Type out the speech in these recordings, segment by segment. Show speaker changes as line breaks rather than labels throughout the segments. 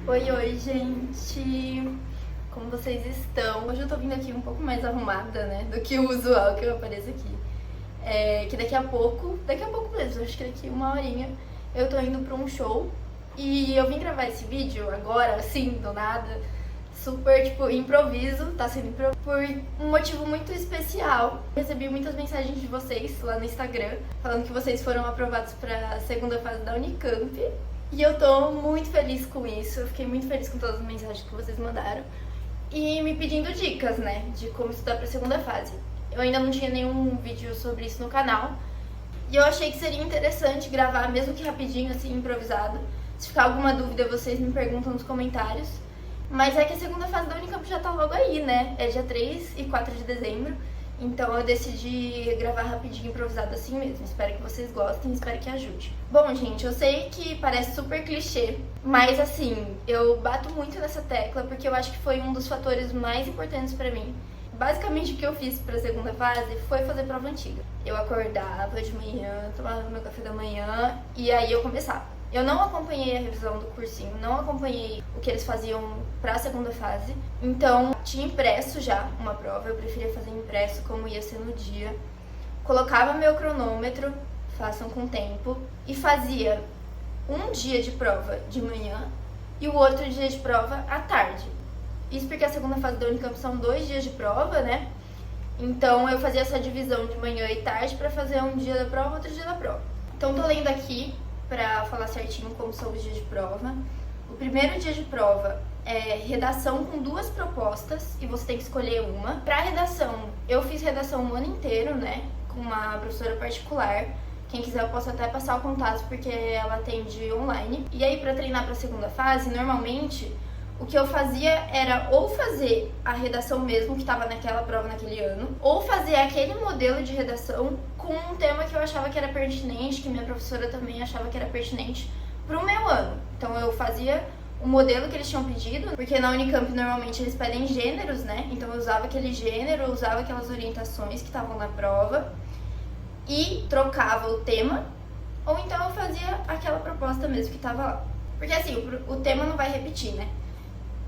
Oi, oi, gente! Como vocês estão? Hoje eu tô vindo aqui um pouco mais arrumada, né, do que o usual que eu apareço aqui. Que daqui a pouco mesmo, acho que daqui uma horinha, eu tô indo pra um show e eu vim gravar esse vídeo agora, assim, do nada, super, tipo, improviso, tá sendo improviso, por um motivo muito especial. Eu recebi muitas mensagens de vocês lá no Instagram, falando que vocês foram aprovados pra segunda fase da Unicamp. E eu tô muito feliz com isso, eu fiquei muito feliz com todas as mensagens que vocês mandaram. E me pedindo dicas, né, de como estudar pra segunda fase. Eu ainda não tinha nenhum vídeo sobre isso no canal. E eu achei que seria interessante gravar, mesmo que rapidinho, assim, improvisado. Se ficar alguma dúvida, vocês me perguntam nos comentários. Mas é que a segunda fase da Unicamp já tá logo aí, né? É dia 3 e 4 de dezembro. Então eu decidi gravar rapidinho, improvisado assim mesmo. Espero que vocês gostem, espero que ajude. Bom, gente, eu sei que parece super clichê, mas assim, eu bato muito nessa tecla porque eu acho que foi um dos fatores mais importantes pra mim. Basicamente o que eu fiz pra segunda fase foi fazer prova antiga. Eu acordava de manhã, tomava meu café da manhã e aí eu começava. Eu não acompanhei a revisão do cursinho, não acompanhei o que eles faziam pra segunda fase. Então, tinha impresso já uma prova, eu preferia fazer impresso como ia ser no dia. Colocava meu cronômetro, façam com tempo, e fazia um dia de prova de manhã e o outro dia de prova à tarde. Isso porque a segunda fase da Unicamp são 2 dias de prova, né? Então eu fazia essa divisão de manhã e tarde pra fazer um dia da prova, outro dia da prova. Então tô lendo aqui pra falar certinho como são os dias de prova. O primeiro dia de prova é redação com 2 propostas e você tem que escolher uma. Pra redação, eu fiz redação o ano inteiro, né, com uma professora particular. Quem quiser eu posso até passar o contato porque ela atende online. E aí pra treinar pra segunda fase, normalmente o que eu fazia era ou fazer a redação mesmo que estava naquela prova naquele ano, ou fazer aquele modelo de redação com um tema que eu achava que era pertinente, que minha professora também achava que era pertinente pro meu ano. Então eu fazia o modelo que eles tinham pedido, porque na Unicamp normalmente eles pedem gêneros, né? Então eu usava aquele gênero, usava aquelas orientações que estavam na prova e trocava o tema, ou então eu fazia aquela proposta mesmo que estava lá. Porque assim, o tema não vai repetir, né?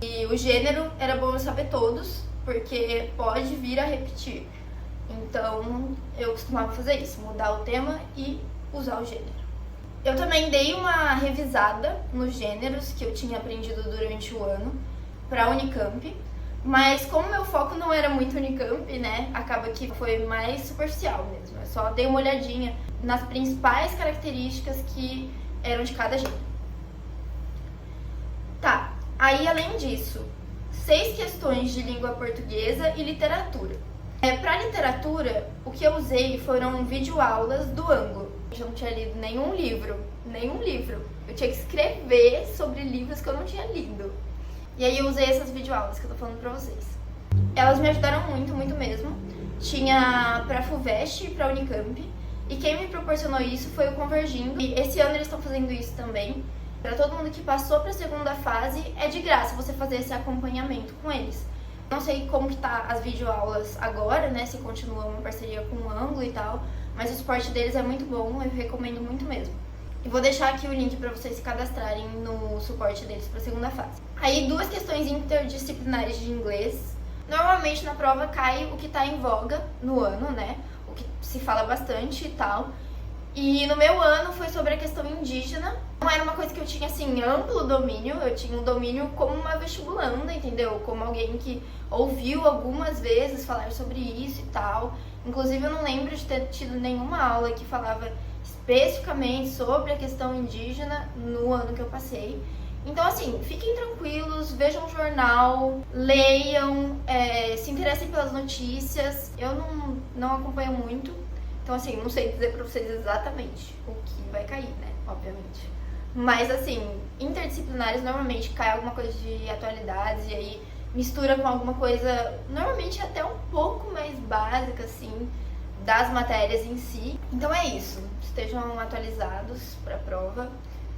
E o gênero era bom eu saber todos, porque pode vir a repetir. Então eu costumava fazer isso, mudar o tema e usar o gênero. Eu também dei uma revisada nos gêneros que eu tinha aprendido durante o ano para a Unicamp, mas como meu foco não era muito Unicamp, né, acaba que foi mais superficial mesmo. Eu só dei uma olhadinha nas principais características que eram de cada gênero. Tá, aí além disso, 6 questões de língua portuguesa e literatura. Para literatura, o que eu usei foram videoaulas do ângulo. Eu não tinha lido nenhum livro. Eu tinha que escrever sobre livros que eu não tinha lido. E aí eu usei essas videoaulas que eu tô falando pra vocês. Elas me ajudaram muito, muito mesmo. Tinha pra FUVEST e pra Unicamp. E quem me proporcionou isso foi o Convergindo. E esse ano eles estão fazendo isso também. Pra todo mundo que passou pra segunda fase, é de graça você fazer esse acompanhamento com eles. Não sei como que tá as videoaulas agora, né, se continua uma parceria com o Ângulo e tal, mas o suporte deles é muito bom, eu recomendo muito mesmo. E vou deixar aqui o link pra vocês se cadastrarem no suporte deles pra segunda fase. Aí 2 questões interdisciplinares de inglês. Normalmente na prova cai o que tá em voga no ano, né, o que se fala bastante e tal. E no meu ano foi sobre a questão indígena. Não era uma coisa que eu tinha, assim, amplo domínio. Eu tinha um domínio como uma vestibulanda, entendeu? Como alguém que ouviu algumas vezes falar sobre isso e tal. Inclusive, eu não lembro de ter tido nenhuma aula que falava especificamente sobre a questão indígena no ano que eu passei. Então, assim, fiquem tranquilos, vejam o jornal, leiam, se interessem pelas notícias. Eu não acompanho muito. Então, assim, não sei dizer pra vocês exatamente o que vai cair, né? Obviamente. Mas, assim, interdisciplinares normalmente cai alguma coisa de atualidades e aí mistura com alguma coisa, normalmente até um pouco mais básica, assim, das matérias em si. Então é isso. Estejam atualizados pra prova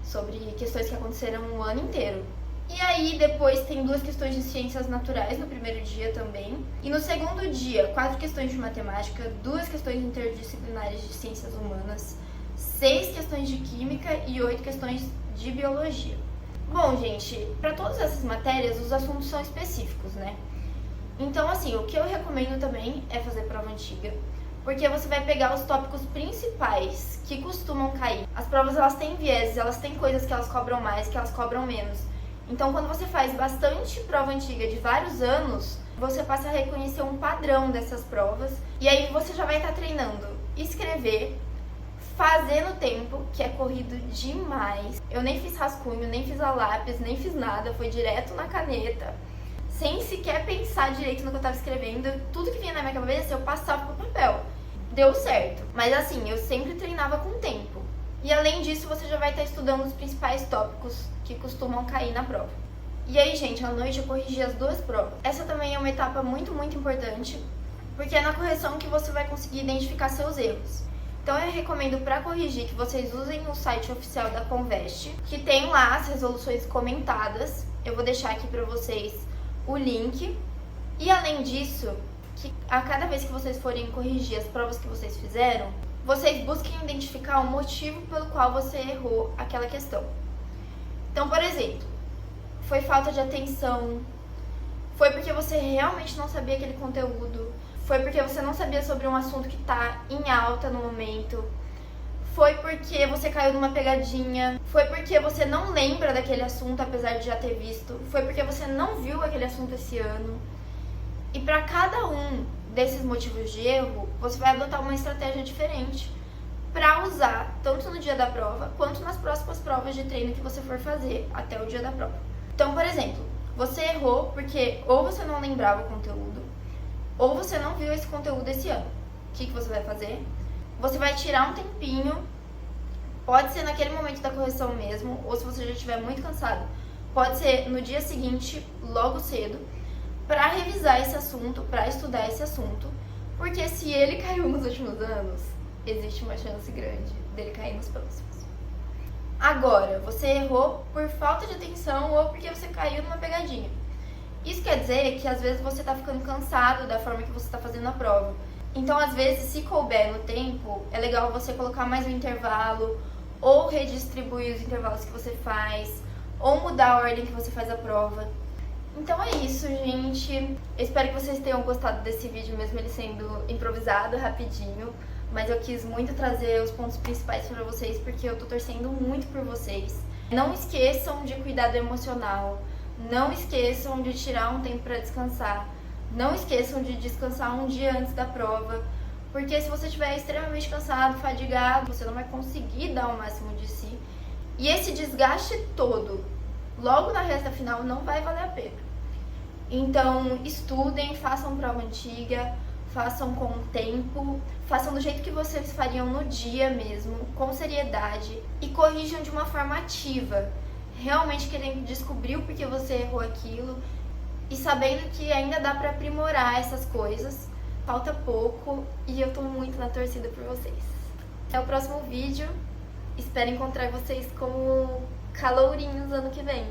sobre questões que aconteceram o ano inteiro. E aí depois tem 2 questões de ciências naturais no primeiro dia também. E no segundo dia, 4 questões de matemática, 2 questões interdisciplinares de ciências humanas, 6 questões de química e 8 questões de biologia. Bom, gente, para todas essas matérias, os assuntos são específicos, né? Então, assim, o que eu recomendo também é fazer prova antiga, porque você vai pegar os tópicos principais que costumam cair. As provas, elas têm vieses, elas têm coisas que elas cobram mais, que elas cobram menos. Então, quando você faz bastante prova antiga de vários anos, você passa a reconhecer um padrão dessas provas, e aí você já vai estar treinando escrever, fazer no tempo, que é corrido demais. Eu nem fiz rascunho, nem fiz a lápis, nem fiz nada, foi direto na caneta, sem sequer pensar direito no que eu tava escrevendo. Tudo que vinha na minha cabeça, eu passava pro papel. Deu certo. Mas assim, eu sempre treinava com tempo. E além disso, você já vai estar estudando os principais tópicos que costumam cair na prova. E aí, gente, à noite eu corrigi as 2 provas. Essa também é uma etapa muito, muito importante, porque é na correção que você vai conseguir identificar seus erros. Então eu recomendo para corrigir que vocês usem o site oficial da Conveste, que tem lá as resoluções comentadas. Eu vou deixar aqui para vocês o link. E além disso, que a cada vez que vocês forem corrigir as provas que vocês fizeram, vocês busquem identificar o motivo pelo qual você errou aquela questão. Então, por exemplo, foi falta de atenção, foi porque você realmente não sabia aquele conteúdo, foi porque você não sabia sobre um assunto que está em alta no momento, foi porque você caiu numa pegadinha, foi porque você não lembra daquele assunto apesar de já ter visto, foi porque você não viu aquele assunto esse ano. E para cada um desses motivos de erro, você vai adotar uma estratégia diferente para usar tanto no dia da prova quanto nas próximas provas de treino que você for fazer até o dia da prova. Então, por exemplo, você errou porque ou você não lembrava o conteúdo, ou você não viu esse conteúdo esse ano. O que você vai fazer? Você vai tirar um tempinho, pode ser naquele momento da correção mesmo, ou se você já estiver muito cansado, pode ser no dia seguinte, logo cedo, para revisar esse assunto, para estudar esse assunto, porque se ele caiu nos últimos anos, existe uma chance grande dele cair nos próximos. Agora, você errou por falta de atenção ou porque você caiu numa pegadinha. Isso quer dizer que às vezes você está ficando cansado da forma que você está fazendo a prova. Então, às vezes, se couber no tempo, é legal você colocar mais um intervalo, ou redistribuir os intervalos que você faz, ou mudar a ordem que você faz a prova. Então é isso, gente. Eu espero que vocês tenham gostado desse vídeo, mesmo ele sendo improvisado, rapidinho. Mas eu quis muito trazer os pontos principais para vocês, porque eu tô torcendo muito por vocês. Não esqueçam de cuidado emocional. Não esqueçam de tirar um tempo para descansar. Não esqueçam de descansar um dia antes da prova. Porque se você estiver extremamente cansado, fadigado, você não vai conseguir dar o máximo de si. E esse desgaste todo, logo na reta final, não vai valer a pena. Então, estudem, façam prova antiga, façam com tempo, façam do jeito que vocês fariam no dia mesmo, com seriedade, e corrijam de uma forma ativa, realmente querendo descobrir o porquê você errou aquilo e sabendo que ainda dá pra aprimorar essas coisas. Falta pouco e eu tô muito na torcida por vocês. Até o próximo vídeo, espero encontrar vocês como calourinhos ano que vem.